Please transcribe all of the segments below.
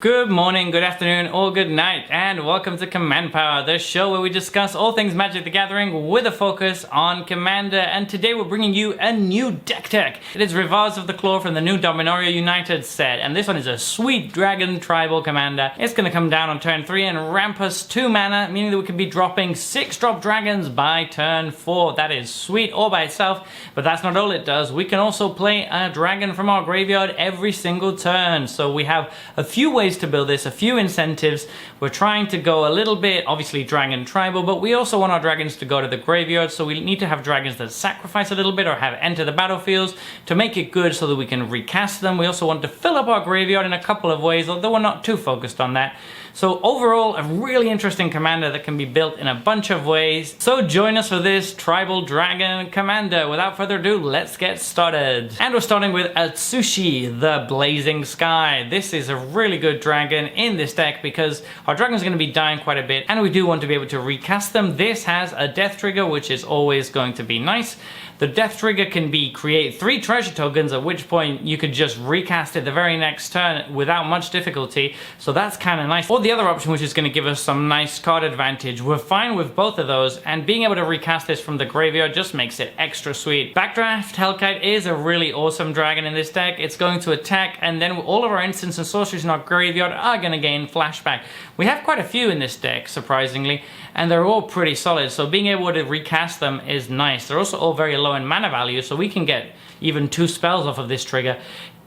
Good morning, good afternoon, or good night, and welcome to Command Power, the show where we discuss all things Magic the Gathering with a focus on Commander. And today we're bringing you a new deck tech. It is Rivaz of the Claw from the new Dominaria United set, and this one is a sweet dragon tribal commander. It's going to come down on turn 3 and ramp us 2 mana, meaning that we can be dropping 6-drop dragons by turn 4. That is sweet all by itself, but that's not all it does. We can also play a dragon from our graveyard every single turn, so we have a few ways to build this, a few incentives. We're trying to go a little bit, obviously dragon tribal, but we also want our dragons to go to the graveyard, so we need to have dragons that sacrifice a little bit or have enter the battlefields to make it good so that we can recast them. We also want to fill up our graveyard in a couple of ways, although we're not too focused on that. So overall, a really interesting commander that can be built in a bunch of ways. So join us for this tribal dragon commander. Without further ado, let's get started. And we're starting with Atsushi, the Blazing Sky. This is a really good dragon in this deck because our dragons are going to be dying quite a bit and we do want to be able to recast them. This has a death trigger, which is always going to be nice. The death trigger can be create 3 treasure tokens, at which point you could just recast it the very next turn without much difficulty, so that's kind of nice. Or the other option, which is going to give us some nice card advantage. We're fine with both of those, and being able to recast this from the graveyard just makes it extra sweet. Backdraft Hellkite is a really awesome dragon in this deck. It's going to attack, and then all of our instants and sorceries in our graveyard are going to gain flashback. We have quite a few in this deck, surprisingly, and they're all pretty solid, so being able to recast them is nice. They're also all very low in mana value, so we can get even 2 spells off of this trigger.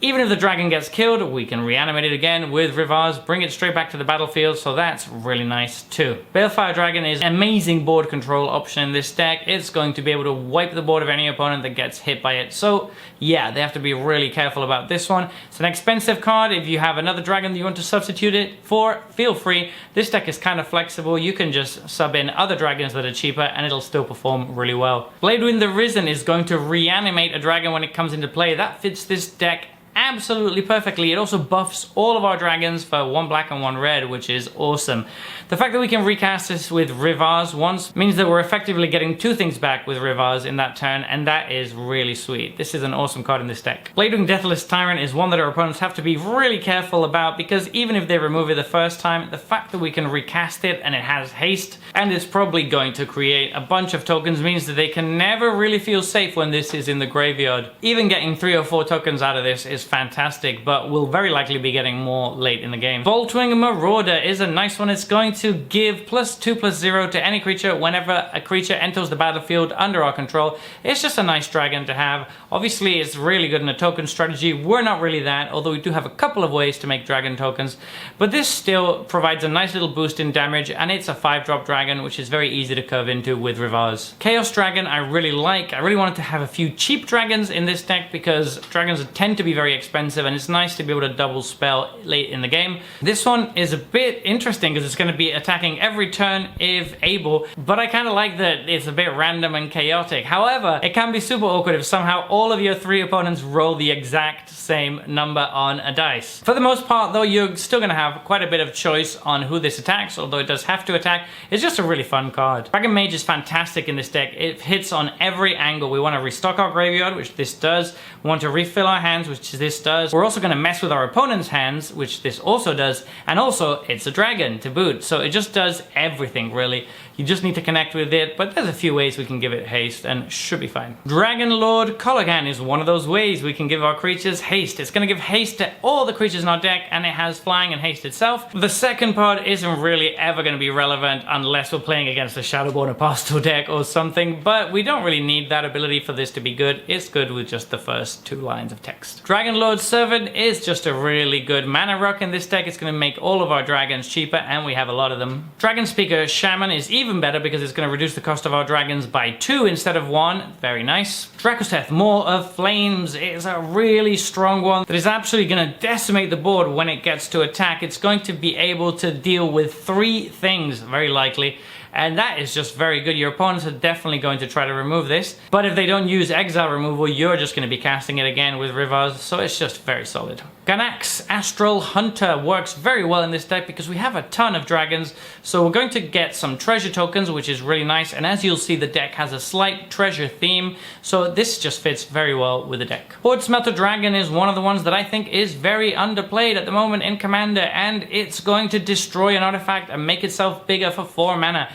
Even if the dragon gets killed, we can reanimate it again with Rivaz, bring it straight back to the battlefield, so that's really nice too. Balefire Dragon is an amazing board control option in this deck. It's going to be able to wipe the board of any opponent that gets hit by it. So yeah, they have to be really careful about this one. It's an expensive card. If you have another dragon that you want to substitute it for, feel free. This deck is kind of flexible. You can just sub in other dragons that are cheaper and it'll still perform really well. Bladewind the Risen is going to reanimate a dragon when it comes into play. That fits this deck absolutely perfectly. It also buffs all of our dragons for 1 black and 1 red, which is awesome. The fact that we can recast this with Rivaz once means that we're effectively getting 2 things back with Rivaz in that turn, and that is really sweet. This is an awesome card in this deck. Bladewing Deathless Tyrant is one that our opponents have to be really careful about, because even if they remove it the first time, the fact that we can recast it and it has haste, and it's probably going to create a bunch of tokens, means that they can never really feel safe when this is in the graveyard. Even getting 3 or 4 tokens out of this is fantastic, but we'll very likely be getting more late in the game. Voltwing Marauder is a nice one. It's going to give +2/+0 to any creature whenever a creature enters the battlefield under our control. It's just a nice dragon to have. Obviously, it's really good in a token strategy. We're not really that, although we do have a couple of ways to make dragon tokens, but this still provides a nice little boost in damage, and it's a 5-drop dragon, which is very easy to curve into with Rivaz. Chaos Dragon I really like. I really wanted to have a few cheap dragons in this deck because dragons tend to be very expensive, and it's nice to be able to double spell late in the game. This one is a bit interesting because it's going to be attacking every turn if able, but I kind of like that it's a bit random and chaotic. However, it can be super awkward if somehow all of your 3 opponents roll the exact same number on a dice. For the most part though, you're still going to have quite a bit of choice on who this attacks, although it does have to attack. It's just a really fun card. Dragon Mage is fantastic in this deck. It hits on every angle. We want to restock our graveyard, which this does. We want to refill our hands, which this does. We're also going to mess with our opponent's hands, which this also does, and also it's a dragon to boot, so it just does everything really. You just need to connect with it, but there's a few ways we can give it haste and should be fine. Dragon Lord Cologan is one of those ways we can give our creatures haste. It's going to give haste to all the creatures in our deck, and it has flying and haste itself. The second part isn't really ever going to be relevant unless we're playing against a Shadowborn Apostle deck or something, but we don't really need that ability for this to be good. It's good with just the first 2 lines of text. Dragon Lord Servant is just a really good mana rock in this deck. It's going to make all of our dragons cheaper, and we have a lot of them. Dragon Speaker Shaman is even better because it's going to reduce the cost of our dragons by 2 instead of 1. Very nice. Dracosteth, Maw of Flames, is a really strong one that is absolutely going to decimate the board when it gets to attack. It's going to be able to deal with 3 things, very likely. and that is just very good. Your opponents are definitely going to try to remove this, but if they don't use exile removal, you're just going to be casting it again with Rivaz, so it's just very solid. Ganax Astral Hunter works very well in this deck because we have a ton of dragons, so we're going to get some treasure tokens, which is really nice, and as you'll see, the deck has a slight treasure theme, so this just fits very well with the deck. Horde Smelter Dragon is one of the ones that I think is very underplayed at the moment in Commander, and it's going to destroy an artifact and make itself bigger for 4 mana.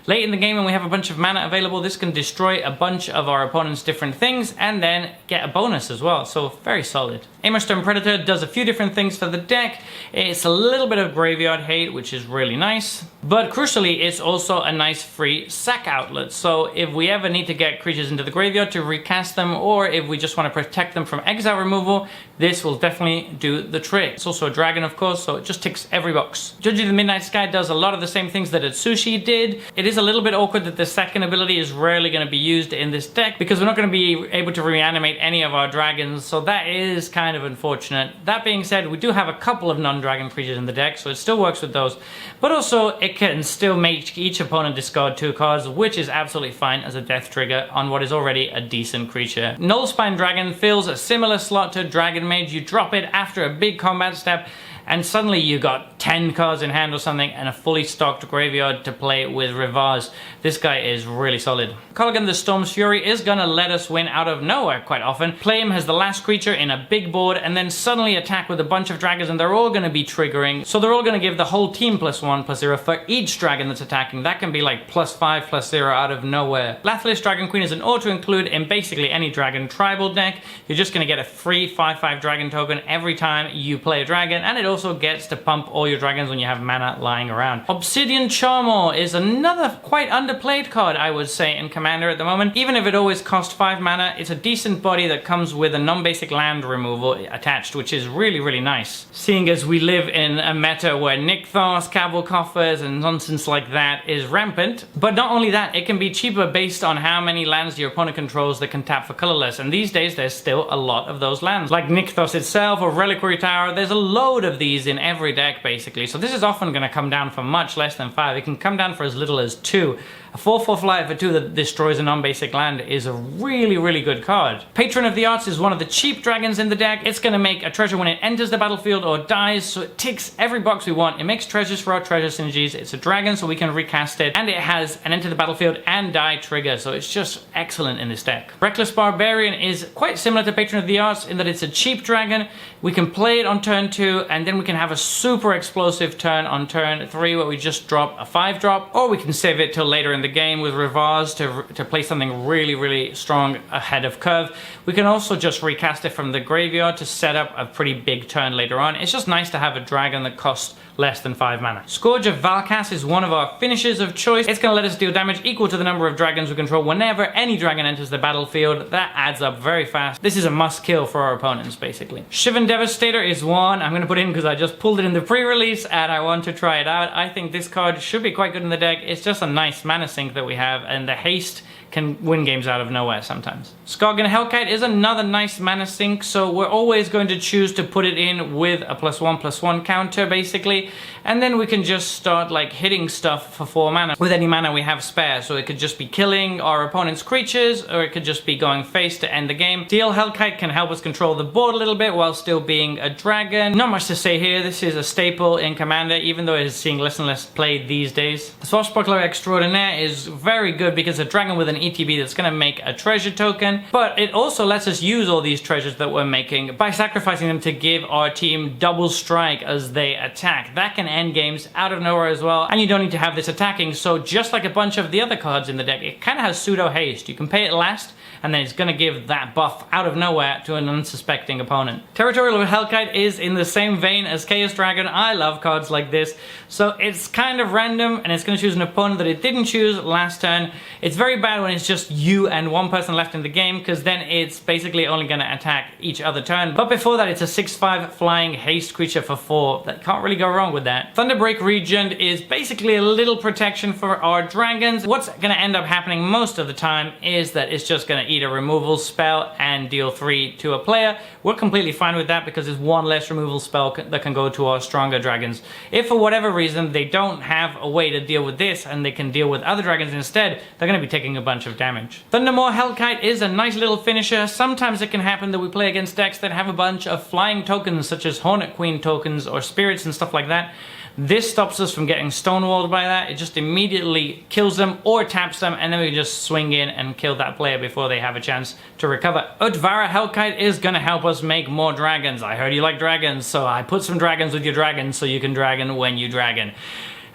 Late in the game when we have a bunch of mana available, this can destroy a bunch of our opponent's different things and then get a bonus as well, so very solid. Amherstone Predator does a few different things for the deck. It's a little bit of graveyard hate, which is really nice, but crucially it's also a nice free sack outlet, so if we ever need to get creatures into the graveyard to recast them, or if we just want to protect them from exile removal, this will definitely do the trick. It's also a dragon, of course, so it just ticks every box. Judge of the Midnight Sky does a lot of the same things that Atsushi did. It is a little bit awkward that the second ability is rarely going to be used in this deck because we're not going to be able to reanimate any of our dragons, so that is kind of unfortunate. That being said, we do have a couple of non-dragon creatures in the deck, so it still works with those, but also it can still make each opponent discard 2 cards, which is absolutely fine as a death trigger on what is already a decent creature. Nullspine Dragon fills a similar slot to Dragon Mage. You drop it after a big combat step, and suddenly you got 10 cards in hand or something and a fully stocked graveyard to play with Rivaz. This guy is really solid. Colligan the Storm's Fury is gonna let us win out of nowhere quite often. Play him as the last creature in a big board and then suddenly attack with a bunch of dragons, and they're all gonna be triggering. So they're all gonna give the whole team +1/+0 for each dragon that's attacking. That can be like +5/+0 out of nowhere. Lathliss Dragon Queen is an auto-include in basically any dragon tribal deck. You're just gonna get a free 5/5 dragon token every time you play a dragon, and it also gets to pump all your dragons when you have mana lying around. Obsidian Charmor is another quite underplayed card, I would say, in Commander at the moment. Even if it always costs 5 mana, it's a decent body that comes with a non-basic land removal attached, which is really, really nice. Seeing as we live in a meta where Nykthos, Cabal Coffers, and nonsense like that is rampant. But not only that, it can be cheaper based on how many lands your opponent controls that can tap for colorless, and these days there's still a lot of those lands. Like Nykthos itself or Reliquary Tower, there's a load of these in every deck basically, so this is often going to come down for much less than 5. It can come down for as little as 2. A 4/4 flyer for 2 that destroys a non-basic land is a really, really good card. Patron of the Arts is one of the cheap dragons in the deck. It's going to make a treasure when it enters the battlefield or dies, so it ticks every box we want. It makes treasures for our treasure synergies. It's a dragon, so we can recast it, and it has an enter the battlefield and die trigger, so it's just excellent in this deck. Reckless Barbarian is quite similar to Patron of the Arts in that it's a cheap dragon. We can play it on turn 2, and then we can have a super explosive turn on turn 3 where we just drop a 5-drop, or we can save it till later in the game with Rivaz to play something really, really strong ahead of curve. We can also just recast it from the graveyard to set up a pretty big turn later on. It's just nice to have a dragon that costs less than 5 mana. Scourge of Valkas is one of our finishers of choice. It's going to let us deal damage equal to the number of dragons we control whenever any dragon enters the battlefield. That adds up very fast. This is a must kill for our opponents basically. Shivan Devastator is one I'm going to put in because I just pulled it in the pre-release and I want to try it out. I think this card should be quite good in the deck. It's just a nice mana sink that we have, and the haste can win games out of nowhere sometimes. Skargan Hellkite is another nice mana sink, so we're always going to choose to put it in with a +1/+1 counter basically, and then we can just start like hitting stuff for 4 mana with any mana we have spare. So it could just be killing our opponent's creatures, or it could just be going face to end the game. Steel Hellkite can help us control the board a little bit while still being a dragon. Not much to say here. This is a staple in Commander, even though it is seeing less and less played these days. The Swashbuckler Extraordinaire is very good because a dragon with an ETB that's going to make a treasure token, but it also lets us use all these treasures that we're making by sacrificing them to give our team double strike as they attack. That can end games out of nowhere as well, and you don't need to have this attacking, so just like a bunch of the other cards in the deck, it kind of has pseudo haste. You can pay it last, and then it's going to give that buff out of nowhere to an unsuspecting opponent. Territorial Hellkite is in the same vein as Chaos Dragon. I love cards like this, so it's kind of random, and it's going to choose an opponent that it didn't choose last turn. It's very bad when it's just you and one person left in the game, because then it's basically only going to attack each other turn. But before that, it's a 6/5 flying haste creature for 4. That can't really go wrong with that. Thunderbreak Regent is basically a little protection for our dragons. What's going to end up happening most of the time is that it's just going to eat a removal spell and deal 3 to a player, we're completely fine with that because there's one less removal spell that can go to our stronger dragons. If for whatever reason they don't have a way to deal with this and they can deal with other dragons instead, they're going to be taking a bunch of damage. Thundermaw Hellkite is a nice little finisher. Sometimes it can happen that we play against decks that have a bunch of flying tokens such as Hornet Queen tokens or spirits and stuff like that. This stops us from getting stonewalled by that. It just immediately kills them or taps them, and then we can just swing in and kill that player before they have a chance to recover. Utvara Hellkite is going to help us make more dragons. I heard you like dragons, so I put some dragons with your dragons so you can dragon when you dragon.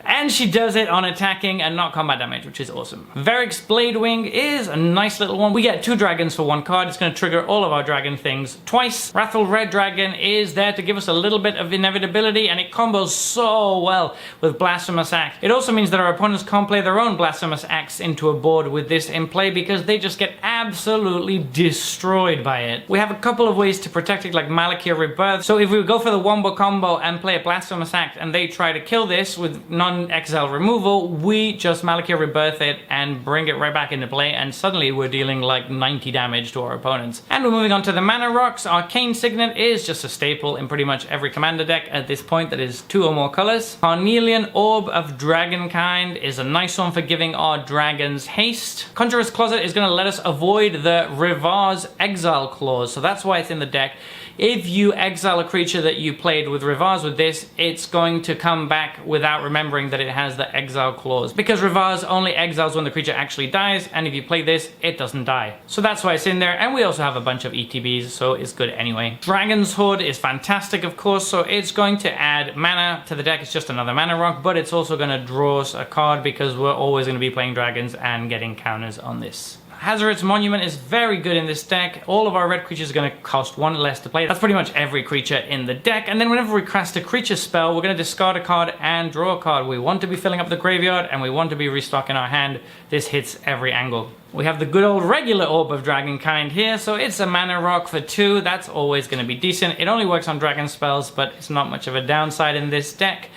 And she does it on attacking and not combat damage, which is awesome. Verix Bladewing is a nice little one. We get 2 dragons for 1 card. It's going to trigger all of our dragon things twice. Wrathful Red Dragon is there to give us a little bit of inevitability, and it combos so well with Blasphemous Act. It also means that our opponents can't play their own Blasphemous Acts into a board with this in play because they just get absolutely destroyed by it. We have a couple of ways to protect it, like Malakir Rebirth. So if we go for the wombo combo and play a Blasphemous Act and they try to kill this with non-exile removal, we just Malakir Rebirth it and bring it right back into play, and suddenly we're dealing like 90 damage to our opponents. And we're moving on to the mana rocks. Arcane Signet is just a staple in pretty much every commander deck at this point that is 2 or more colors. Carnelian Orb of Dragonkind is a nice one for giving our dragons haste. Conjurer's Closet is going to let us avoid the Rivaz exile clause, so that's why it's in the deck. If you exile a creature that you played with Rivaz with this, it's going to come back without remembering that it has the exile clause. Because Rivaz only exiles when the creature actually dies, and if you play this, it doesn't die. So that's why it's in there, and we also have a bunch of ETBs, so it's good anyway. Dragon's Hood is fantastic, of course, so it's going to add mana to the deck. It's just another mana rock, but it's also going to draw us a card because we're always going to be playing dragons and getting counters on this. Hazoret's Monument is very good in this deck. All of our red creatures are going to cost 1 less to play. That's pretty much every creature in the deck. And then whenever we cast a creature spell, we're going to discard a card and draw a card. We want to be filling up the graveyard and we want to be restocking our hand. This hits every angle. We have the good old regular Orb of Dragonkind here, so it's a mana rock for 2. That's always going to be decent. It only works on dragon spells, but it's not much of a downside in this deck.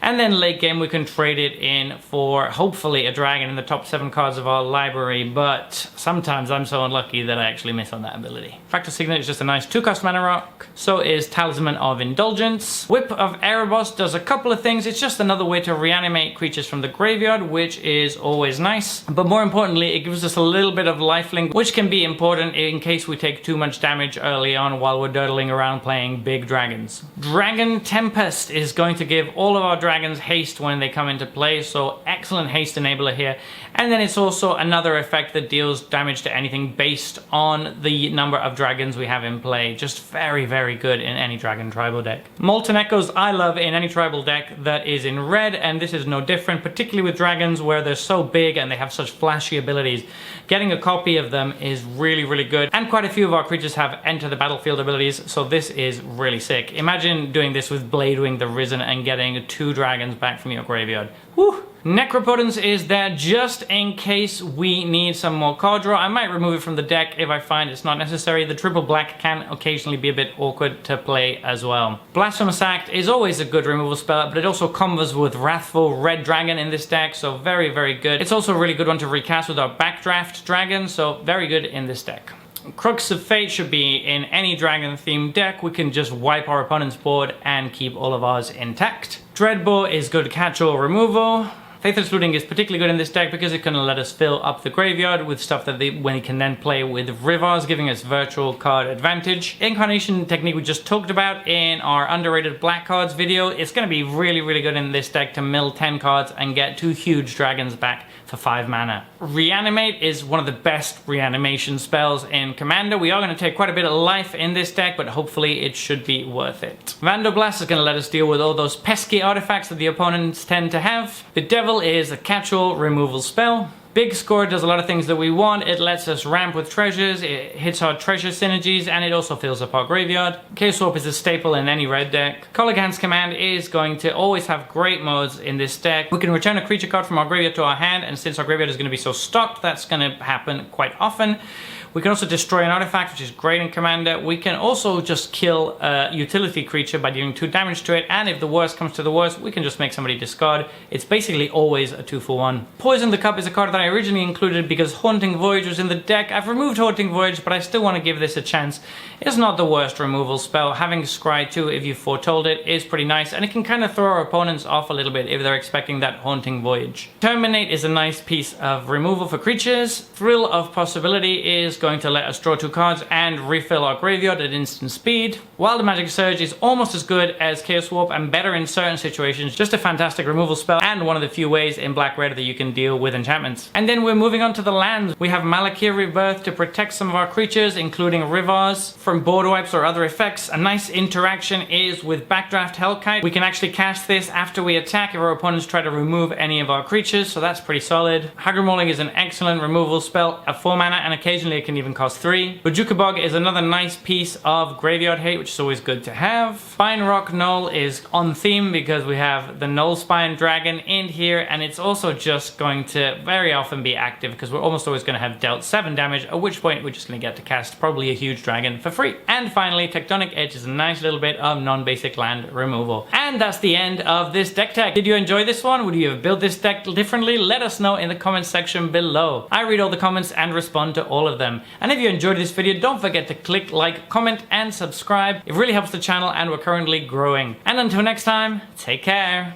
And then late game we can trade it in for hopefully a dragon in the top 7 cards of our library, but sometimes I'm so unlucky that I actually miss on that ability. Fractal Signet is just a nice 2-cost mana rock. So is Talisman of Indulgence. Whip of Erebos does a couple of things. It's just another way to reanimate creatures from the graveyard, which is always nice. But more importantly, it gives us a little bit of lifelink, which can be important in case we take too much damage early on while we're durdling around playing big dragons. Dragon Tempest is going to give all of our dragons haste when they come into play, so excellent haste enabler here. And then it's also another effect that deals damage to anything based on the number of dragons we have in play. Just very, very good in any dragon tribal deck. Molten Echoes I love in any tribal deck that is in red, and this is no different, particularly with dragons where they're so big and they have such flashy abilities. Getting a copy of them is really, really good. And quite a few of our creatures have enter the battlefield abilities, so this is really sick. Imagine doing this with Bladewing the Risen and getting 2 dragons back from your graveyard. Woo! Necropotence is there just in case we need some more card draw. I might remove it from the deck if I find it's not necessary. The triple black can occasionally be a bit awkward to play as well. Blasphemous Act is always a good removal spell, but it also combos with Wrathful Red Dragon in this deck, so very, very good. It's also a really good one to recast with our Backdraft Dragon, so very good in this deck. Crux of Fate should be in any dragon themed deck. We can just wipe our opponent's board and keep all of ours intact. Dreadbore is good catch-all removal. Faithless Looting is particularly good in this deck because it can let us fill up the graveyard with stuff that we can then play with Rivaz, giving us virtual card advantage. Incarnation technique we just talked about in our underrated black cards video. It's going to be really, really good in this deck to mill 10 cards and get 2 huge dragons back for 5 mana. Reanimate is one of the best reanimation spells in Commander. We are going to take quite a bit of life in this deck, but hopefully it should be worth it. Vandoblast is going to let us deal with all those pesky artifacts that the opponents tend to have. Bedevil is a catch-all removal spell. Big Score does a lot of things that we want. It lets us ramp with treasures, it hits our treasure synergies, and it also fills up our graveyard. K-Swap is a staple in any red deck. Colligan's Command is going to always have great modes in this deck. We can return a creature card from our graveyard to our hand, and since our graveyard is going to be so stocked, that's going to happen quite often. We can also destroy an artifact, which is great in Commander. We can also just kill a utility creature by dealing 2 damage to it, and if the worst comes to the worst, we can just make somebody discard. It's basically always a 2-for-1. Poison the Cup is a card that I I originally included because Haunting Voyage was in the deck. I've removed Haunting Voyage, but I still want to give this a chance. It's not the worst removal spell. Having Scry 2, if you foretold it, is pretty nice, and it can kind of throw our opponents off a little bit if they're expecting that Haunting Voyage. Terminate is a nice piece of removal for creatures. Thrill of Possibility is going to let us draw 2 cards and refill our graveyard at instant speed. Wild Magic Surge is almost as good as Chaos Warp and better in certain situations. Just a fantastic removal spell and one of the few ways in Black-Red that you can deal with enchantments. And then we're moving on to the lands. We have Malakir Rebirth to protect some of our creatures, including Rivaz, from board wipes or other effects. A nice interaction is with Backdraft Hellkite. We can actually cast this after we attack if our opponents try to remove any of our creatures, so that's pretty solid. Hagramolling is an excellent removal spell at 4 mana, and occasionally it can even cost 3. Bojuka Bog is another nice piece of graveyard hate, which is always good to have. Spine Rock Null is on theme because we have the Null Spine Dragon in here, and it's also just going to very often be active because we're almost always going to have dealt 7 damage, at which point we're just going to get to cast probably a huge dragon for free. And finally, Tectonic Edge is a nice little bit of non-basic land removal. And that's the end of this deck tech. Did you enjoy this one? Would you have built this deck differently? Let us know in the comments section below. I read all the comments and respond to all of them. And if you enjoyed this video, don't forget to click like, comment, and subscribe. It really helps the channel, and we're currently growing. And until next time, take care.